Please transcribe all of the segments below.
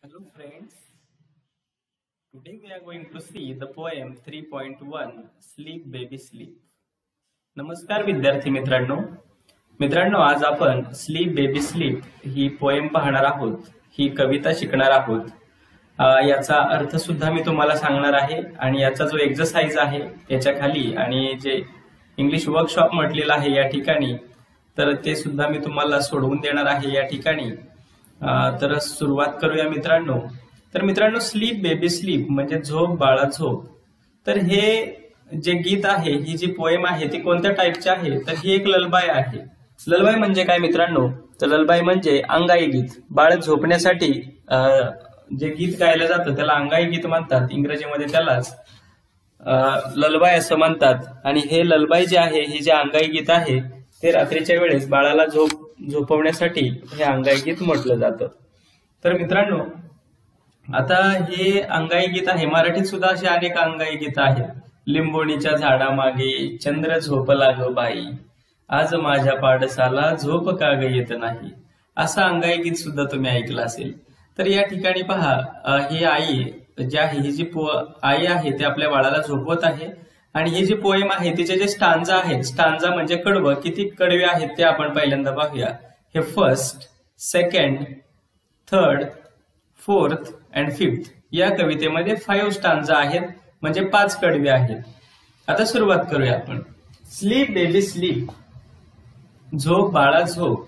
Hello friends, today we are going to see the poem 3.1 Sleep Baby Sleep. नमस्कार विद्यार्थी मित्रांनो आज आपण स्लीप बेबी स्लीप ही poem पाहणार आहोत, ही कविता शिकणार आहोत. याचा अर्थ सुद्धा मी तुम्हाला सांगणार आहे आणि याचा जो एक्सरसाइज आहे याच्या खाली आणि जे इंग्लिश वर्कशॉप म्हटलेलं आहे या ठिकाणी तर ते सुद्धा मी तुम्हाला सोडवून देणार आहे या ठिकाणी. तर सुरुवात करूया मित्रांनो. तर मित्रांनो, स्लीप बेबी स्लीप म्हणजे झोप बाळा झोप. तर हे जे गीत आहे, ही जी पोएम आहे ती कोणत्या टाईपची आहे तर ही एक ललबाई आहे. ललबाई म्हणजे काय मित्रांनो, तर ललबाई म्हणजे अंगाई गीत. बाळ झोपण्यासाठी जे गीत गायलं जातं त्याला अंगाई गीत म्हणतात. इंग्रजीमध्ये त्यालाच ललबाई असं म्हणतात. आणि हे ललबाई जे आहे, हे जे अंगाई गीत आहे ते रात्रीच्या वेळेस बाळाला झोपवण्यासाठी हे अंगाई गीत म्हटलं जातं. तर मित्रांनो, आता हे अंगाई गीत आहे. मराठीत सुद्धा असे अनेक अंगाई गीत आहेत. लिंबोणीच्या झाडामागे चंद्र झोपला ग बाई, आज माझ्या पाडसाला झोप का ग येत नाही, असं अंगाई गीत सुद्धा तुम्ही ऐकलं असेल. तर या ठिकाणी पहा, ही आई जी आहे, ही जी आई आहे ते आपल्या बाळाला झोपवत आहे. आणि ही जी पोएम आहे तिचे जे स्टांजा आहेत, स्टांजा म्हणजे कडवं, किती कडवे आहेत ते आपण पहिल्यांदा पाहूया. हे first, second, third, fourth and fifth या कवितेमध्ये 5 स्टांजा आहेत, म्हणजे 5 कडवे आहेत. आता सुरुवात करूया आपण. स्लीप बेबी स्लीप, झोप बाळा झोप.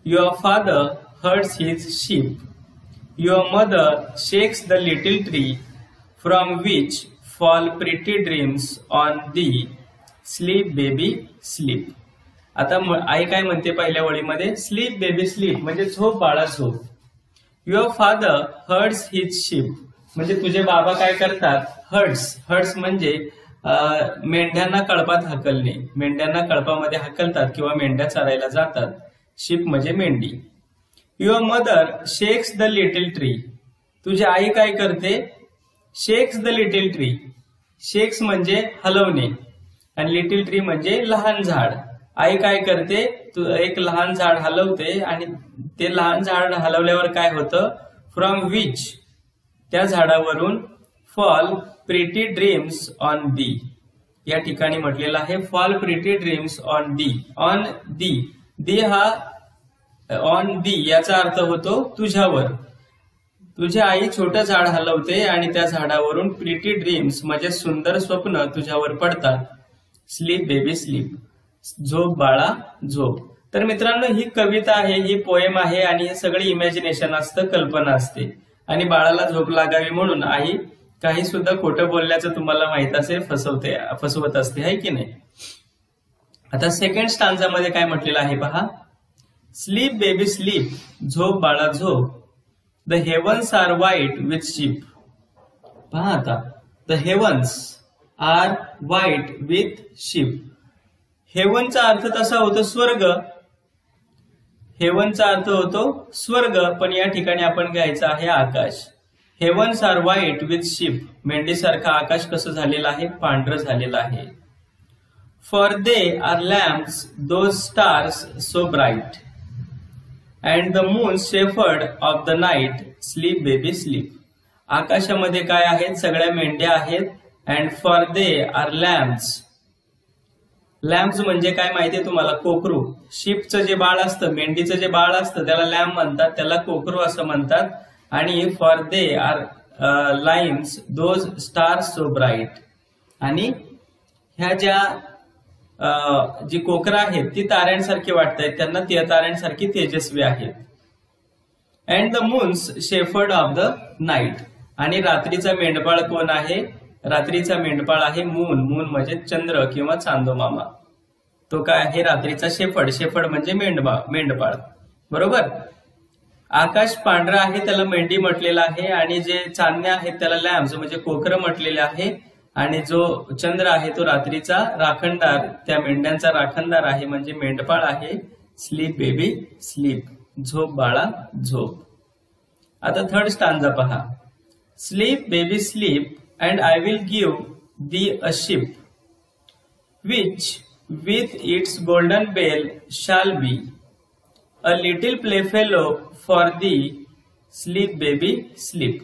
Your father hertz his ship, your mother shakes the little tree from which fall pretty dreams on thee, sleep baby sleep. आता आई काय म्हणते पहिल्या ओळीमध्ये, स्लीप बेबी स्लीप म्हणजे झोप बाळा झोप. Your father hertz his ship म्हणजे तुझे बाबा काय करतात, हर्ड्स म्हणजे मेंढ्यांना कळपात हाकलणे. मेंढ्यांना कळपामध्ये हाकलतात किंवा मेंढ्या चरायला जातात. शीप म्हणजे मेंढी. Your mother shakes the little tree, तुझी आई काय करते, shakes the little tree. Shakes म्हणजे हलवणे आणि लिटिल ट्री म्हणजे लहान झाड. आई काय करते, एक लहान झाड हलवते आणि ते लहान झाड हलवल्यावर काय होतं, फ्रॉम विच त्या झाडावरून fall pretty dreams on thee. या ठिकाणी म्हटलेलं आहे fall pretty dreams on thee. On thee, thee हा ऑन दी याचा अर्थ होतो तुझ्यावर. तुझी आई छोटं झाड हलवते आणि त्या झाडावरून प्रिटी ड्रीम्स म्हणजे सुंदर स्वप्न तुझ्यावर पडतात. स्लीप बेबी स्लीप, झोप बाळा झोप. तर मित्रांनो, ही कविता आहे, ही पोएम आहे आणि हे सगळे इमॅजिनेशन असतं, कल्पना असते. आणि बाळाला झोप लागावी म्हणून आई काही सुद्धा खोटं बोलल्याचं तुम्हाला माहित असेल, फसवत असते, है की नाही. आता सेकंड स्टांजामध्ये काय म्हटलेलं आहे पहा. स्लीप बेबी स्लीप, झोप बाळा झोप. The heavens are white with sheep. पहा आता, the heavens are white with sheep. हेवनचा अर्थ तसा होतो स्वर्ग. हेवनचा अर्थ होतो स्वर्ग, पण या ठिकाणी आपण घ्यायचं आहे आकाश. Heavens are white with sheep, मेंढीसारखं आकाश कसं झालेलं आहे, पांढरं झालेलं आहे. For they are lambs those stars so bright, and the moon shepherd of the night, sleep baby sleep. आकाशामध्ये काय आहेत, सगळ्या मेंढ्या आहेत. And for they are lambs. Lambs म्हणजे काय माहितीये तुम्हाला, कोकरू. शिपचं जे बाळ असतं, मेंढीचं जे बाळ असतं त्याला लॅम्प म्हणतात, त्याला कोकरू असं म्हणतात. आणि for they are lambs those stars so bright. आणि ह्या ज्या जी कोकरं आहेत ती ताऱ्यांसारखी वाटतायत, त्यांना ती ताऱ्यांसारखी तेजस्वी आहेत. And the moons shepherd of the night. आणि रात्रीचा मेंढपाळ कोण आहे, रात्रीचा मेंढपाळ आहे मून. मून म्हणजे चंद्र किंवा चांदोमामा. तो काय आहे, रात्रीचा शेफर्ड. शेफर्ड म्हणजे मेंढपाळ, बरोबर. आकाश पांढरं आहे, त्याला मेंढी म्हटलेलं आहे. आणि जे चांदण्या आहेत त्याला लॅम्प्स म्हणजे कोकरं म्हटलेले आहे. आणि जो चंद्र आहे तो रात्रीचा राखणदार, त्या मेंढ्यांचा राखणदार आहे, म्हणजे मेंढपाळ आहे. स्लीप बेबी स्लीप, झोप बाळा झोप. आता थर्ड स्टांजा पहा. Sleep baby sleep and I will give thee a sheep, which with its golden bell shall be, a little playfellow for thee, sleep baby sleep.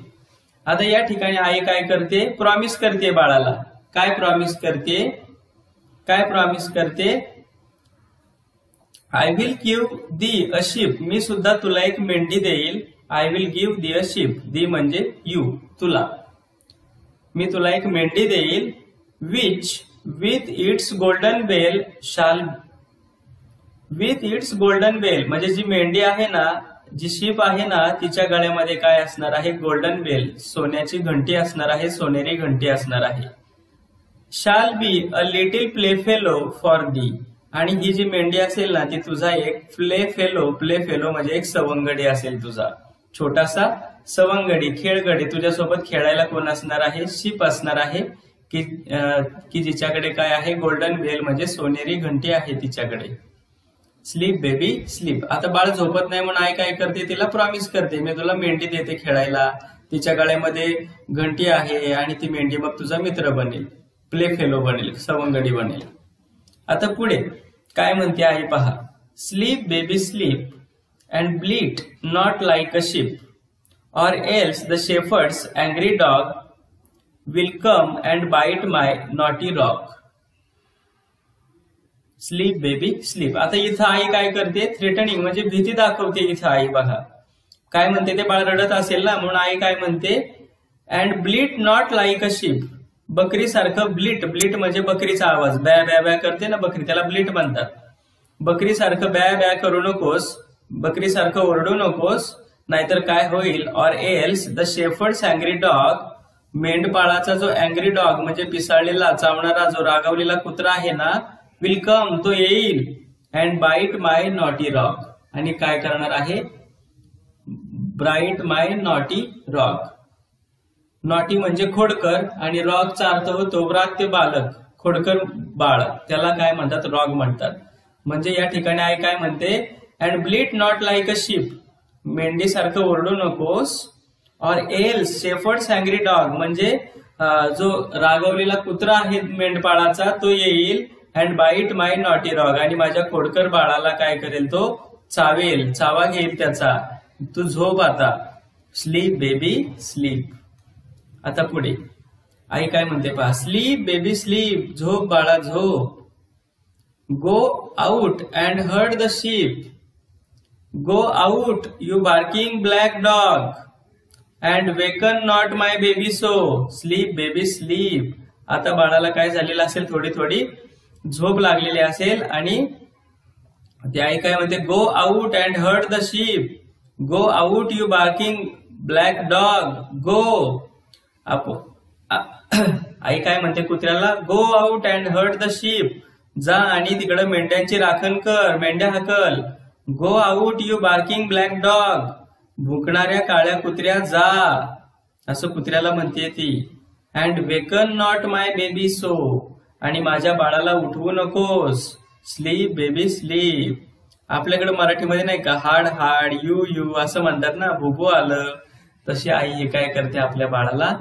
आता या ठिकाणी आई काय करते, प्रॉमिस करते बाळाला. काय प्रॉमिस करते, काय प्रॉमिस करते, I will give thee a sheep. मी सुद्धा तुला एक मेंढी देईल. I will give thee a sheep. Thee म्हणजे यू, तुला. मी तुला एक मेंढी देईल. Which with its golden bell shall. With its golden bell म्हणजे जी मेंढी आहे ना, जी शिप आहे ना, तिच्या गळ्यामध्ये काय असणार आहे, गोल्डन बेल, सोन्याची घंटी असणार आहे, सोनेरी घंटी असणार आहे. शाल be a little play fellow for the. आणि ही जी मेंढी असेल ना, ती तुझा एक प्ले फेलो म्हणजे एक सवंगडी असेल, तुझा छोटासा सवंगडी, खेळगडी. तुझ्यासोबत खेळायला कोण असणार आहे, शिप असणार आहे, की जिच्याकडे काय आहे, गोल्डन बेल म्हणजे सोनेरी घंटी आहे तिच्याकडे. Sleep baby sleep. आता बाळ झोपत नाही म्हणून आई काय करते, तिला प्रॉमिस करते, मी तुला मेंढी देते खेळायला. तिच्या गळ्यामध्ये घंटी आहे आणि ती मेंढी मग तुझा मित्र बनेल, प्ले फेलो बनेल, सवंगडी बनेल. आता पुढे काय म्हणते आई पहा. Sleep baby sleep and bleat not like a sheep or else the shepherd's angry dog will come and bite my naughty rock. Sleep baby sleep. आता इथं आई काय करते, थ्रेटनिंग म्हणजे भीती दाखवते. इथं आई बघा काय म्हणते, ते बाळ रडत असेल ना म्हणून आई काय म्हणते, and bleat not like a sheep. बकरी सारखं ब्लीट, ब्लीट म्हणजे बकरीचा आवाज, बॅ बॅ बॅ करते ना बकरी, त्याला ब्लीट म्हणतात. बकरी सारखं बॅ बॅ करू नकोस, बकरी सारखं ओरडू नकोस, नाहीतर काय होईल. Or else the shepherd's angry dog. मेंढपाळाचा जो अँग्री डॉग म्हणजे पिसाळलेला, चावणारा, जो रागावलेला कुत्रा आहे ना, विल कम, तो येईल, and bite my naughty rock. आणि काय करणार आहे, bright my naughty rock. Naughty म्हणजे खोडकर आणि रॉकचा अर्थ होतो व्रात्य बालक, खोडकर बाळ, त्याला काय म्हणतात, रॉक म्हणतात. म्हणजे या ठिकाणी आई काय म्हणते, and bleat not like a sheep, मेंढी सारखं ओरडू नकोस. Or else shepherd's angry dog म्हणजे जो रागवलेला कुत्रा आहे मेंढपाळाचा तो येईल, and bite my naughty rogue, आणि माझ्या खोडकर बाळाला काय करेल, तो चावेल, चावा घेईल त्याचा. तू झोप आता. Sleep baby sleep. आता पुढे आई काय म्हणते पहा. Sleep baby sleep. झोप बाळा झोप. गो out and herd the ship. Go out, you barking black dog, and waken not my baby so. Sleep baby sleep. आता बाळाला काय झालेलं असेल, थोडी थोडी झोप लागलेली असेल आणि ती आई काय म्हणते, go out and herd the sheep. Go out you barking black dog. Go. आई काय म्हणते कुत्र्याला, go out and herd the sheep. जा आणि तिकडे मेंढ्यांची राखण कर, मेंढ्या हाकल. Go out you barking black dog. भुंकणाऱ्या काळ्या कुत्र्या जा, असं कुत्र्याला म्हणते ती. And waken not my baby so. आणि माझ्या बाळाला उठवू नकोस. Sleep baby sleep. आपल्याकडे मराठीमध्ये नाही का, हाड हाड, यू यू असं म्हणतात ना, भुबू आलं, तशी आई हे काय करते, आपल्या बाळाला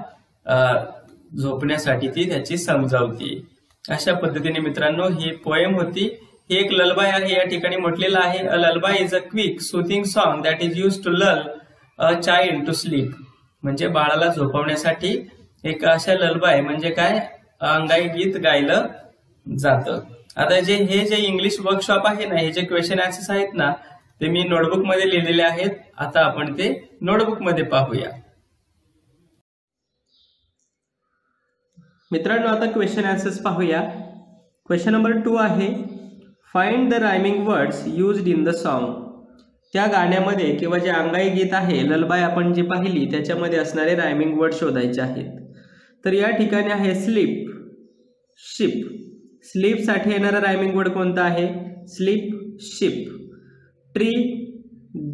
झोपण्यासाठी ती त्याची समजावते. अशा पद्धतीने मित्रांनो ही पोएम होती. ही एक ललबाई आहे, या ठिकाणी म्हटलेलं आहे, a lullaby is a quick soothing song that is use to lull a child to sleep. म्हणजे बाळाला झोपवण्यासाठी एक अशा ललबाई म्हणजे काय, अंगाई गीत गायलं जातं. आता हे जे इंग्लिश वर्कशॉप आहे ना, हे जे क्वेश्चन आन्सर्स आहेत ना, ते मी नोटबुक मध्ये लिहिलेले आहेत. आता आपण ते नोटबुक मध्ये पाहूया. मित्रांनो आता क्वेश्चन आन्सर्स पाहूया. क्वेश्चन नंबर 2 आहे, find the rhyming words used in the song. त्या गाण्यामध्ये किंवा जे अंगाई गीत आहे, ललबाई आपण जी पाहिली, त्याच्यामध्ये असणारे रायमिंग वर्ड शोधायचे आहेत. तर या ठिकाणी आहे स्लीप, शिप. स्लीप साठी येणारा रायमिंग वर्ड कोणता आहे, sleep, sheep. Tree,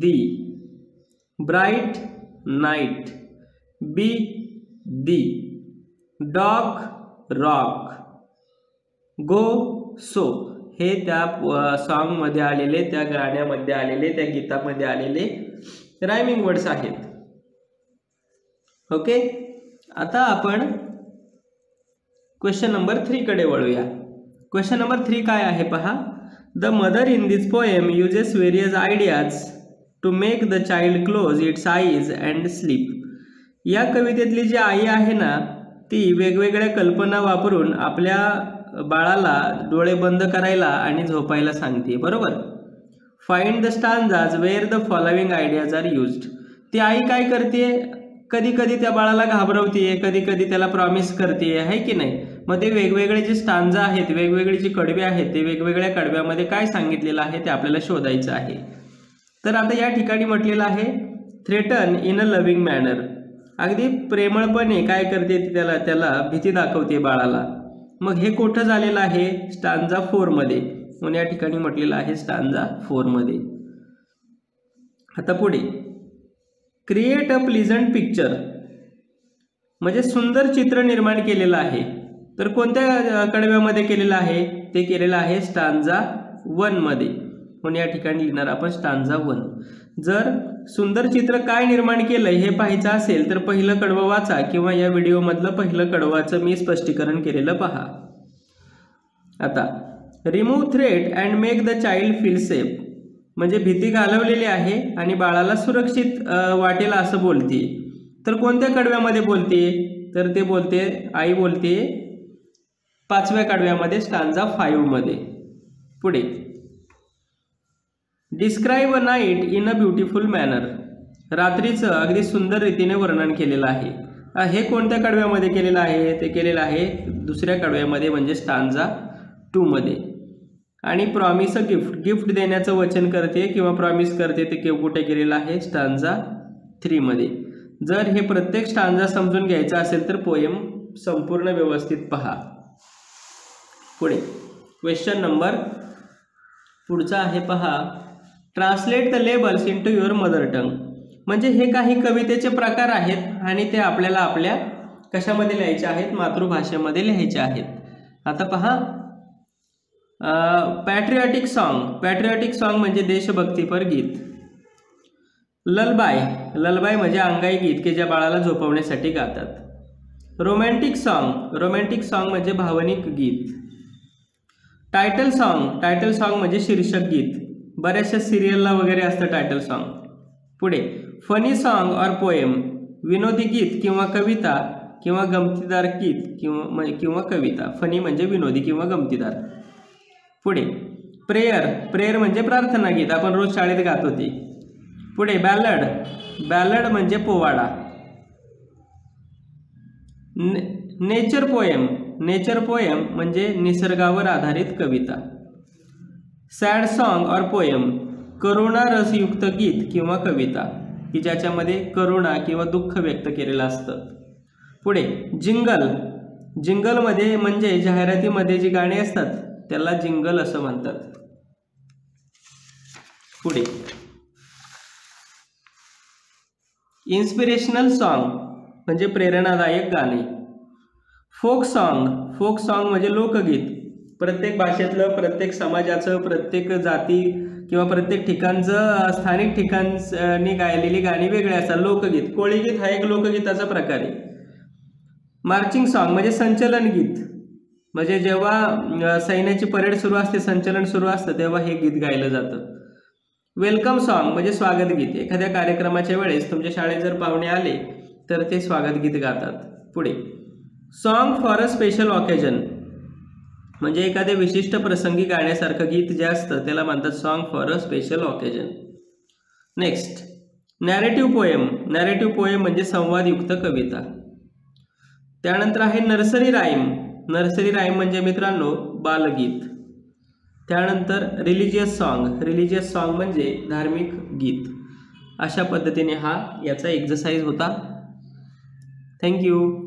thee. Bright, night. Be, thee. Dog, rock. Go, so. हे त्या सॉन्ग मध्ये आलेले, त्या गाण्यामध्ये आलेले, त्या गीतामध्ये आलेले रायमिंग वर्ड्स आहेत. ओके. आता आपण क्वेश्चन नंबर 3 कडे वळूया. क्वेश्चन नंबर 3 काय आहे पहा. The mother in this poem uses various ideas to make the child close its eyes and sleep. या कवितेतली जी आई आहे ना, ती वेगवेगळ्या कल्पना वापरून आपल्या बाळाला डोळे बंद करायला आणि झोपायला सांगते, बरोबर. Find the stanzas where the following ideas are used. ती आई काय करते, कधी कधी त्या बाळाला घाबरवते, कधी कधी त्याला प्रॉमिस करते, आहे की नाही. मग ते वेगवेगळे जे स्टांजा आहेत, वेगवेगळे जे कडवे आहेत, ते वेगवेगळ्या कडव्यामध्ये काय सांगितलेलं आहे ते आपल्याला शोधायचं आहे. तर आता या ठिकाणी म्हटलेलं आहे threaten in a loving manner. अगदी प्रेमळपणे काय करते, त्याला भीती दाखवते बाळाला. मग हे कुठं झालेलं आहे, स्टांजा 4 मध्ये. म्हणून या ठिकाणी म्हटलेलं आहे स्टांजा 4 मध्ये. आता पुढे क्रिएट अ प्लीजंट पिक्चर, म्हणजे सुंदर चित्र निर्माण केलेलं आहे. तर कोणत्या कडव्यामध्ये केलेलं आहे, ते केलेलं आहे स्टांजा 1 मध्ये. म्हणून या ठिकाणी लिहिणार आपण स्टांजा 1. जर सुंदर चित्र काय निर्माण केलं हे पाहायचं असेल तर पहिलं कडवं वाचा किंवा या व्हिडिओमधलं पहिलं कडवाचं मी स्पष्टीकरण केलेलं पहा. आता remove threat and make the child feel safe, म्हणजे भीती घालवलेली आहे आणि बाळाला सुरक्षित वाटेल असं बोलते. तर कोणत्या कडव्यामध्ये बोलते, तर ते बोलते, आई बोलते 5व्या कडव्यामध्ये स्टांजा 5 मध्ये. पुढे describe a night in a beautiful manner, रात्रीचं अगदी सुंदर रीतीने वर्णन केलेलं आहे. हे कोणत्या कडव्यामध्ये केलेलं आहे, ते केलेलं आहे 2ऱ्या कडव्यामध्ये म्हणजे स्टांजा 2 मध्ये. आणि प्रॉमिस अ गिफ्ट, गिफ्ट देण्याचं वचन करते किंवा प्रॉमिस करते, ते कुठे केलेलं आहे स्टांजा 3 मध्ये. जर हे प्रत्येक स्टांजा समजून घ्यायचा असेल तर पोएम संपूर्ण व्यवस्थित पहा. पुढे क्वेश्चन नंबर पुढचा आहे पहा, translate the labels into your mother tongue. म्हणजे हे काही कवितेचे प्रकार आहेत आणि ते आपल्याला आपल्या कशामध्ये लिहायचे आहेत, मातृभाषेमध्ये लिहायचे आहेत. आता पहा पॅट्रिऑटिक सॉन्ग, पॅट्रिऑटिक सॉन्ग म्हणजे देशभक्तीपर गीत. ललबाय, ललबाय म्हणजे अंगाई गीत की ज्या बाळाला झोपवण्यासाठी गातात. रोमॅन्टिक सॉन्ग, रोमॅन्टिक सॉन्ग म्हणजे भावनिक गीत. टायटल सॉन्ग, टायटल सॉन्ग म्हणजे शीर्षक गीत. बऱ्याचशा सिरियलला वगैरे असतं टायटल सॉन्ग. पुढे फनी सॉन्ग और पोएम, विनोदी गीत किंवा कविता किंवा गमतीदार गीत किंवा कविता. फनी म्हणजे विनोदी किंवा गमतीदार. पुढे प्रेयर, प्रेयर म्हणजे प्रार्थना गीत, आपण रोज शाळेत गात होते. पुढे बॅलड, बॅलड म्हणजे पोवाडा. नेचर पोएम, नेचर पोएम म्हणजे निसर्गावर आधारित कविता. सॅड सॉन्ग और पोएम, करुणा रसयुक्त गीत किंवा कविता की ज्याच्यामध्ये करुणा किंवा दुःख व्यक्त केलेलं असतं. पुढे जिंगल, जिंगलमध्ये म्हणजे जाहिरातीमध्ये जी गाणी असतात त्याला जिंगल असं म्हणतात. पुढे इन्स्पिरेशनल सॉन्ग म्हणजे प्रेरणादायक गाणे. फोक सॉन्ग, फोक सॉन्ग म्हणजे लोकगीत. प्रत्येक भाषेतलं, प्रत्येक समाजाचं, प्रत्येक जाती किंवा प्रत्येक ठिकाणचं, स्थानिक ठिकाणी गायलेली गाणी वेगळी असतात. लोकगीत, कोळीगीत हा एक लोकगीताचा प्रकार आहे. मार्चिंग सॉन्ग म्हणजे संचलन गीत, म्हणजे जेव्हा सैन्याची परेड सुरू असते, संचलन सुरू असतं तेव्हा हे गीत गायलं जातं. वेलकम सॉन्ग म्हणजे स्वागत गीत, एखाद्या कार्यक्रमाच्या वेळेस तुमच्या शाळेत जर पाहुणे आले तर ते स्वागत गीत गातात. पुढे song for a special occasion म्हणजे एखाद्या विशिष्ट प्रसंगी गाण्यासारखं गीत जे असतं त्याला म्हणतात song for a special occasion. Next narrative poem, narrative poem म्हणजे संवादयुक्त कविता. त्यानंतर आहे नर्सरी राईम, नर्सरी राईम म्हणजे मित्रांनो बालगीत. त्यानंतर रिलिजियस सॉन्ग, रिलिजियस सॉन्ग म्हणजे धार्मिक गीत. अशा पद्धतीने हा याचा एक्सरसाइज होता. थँक्यू.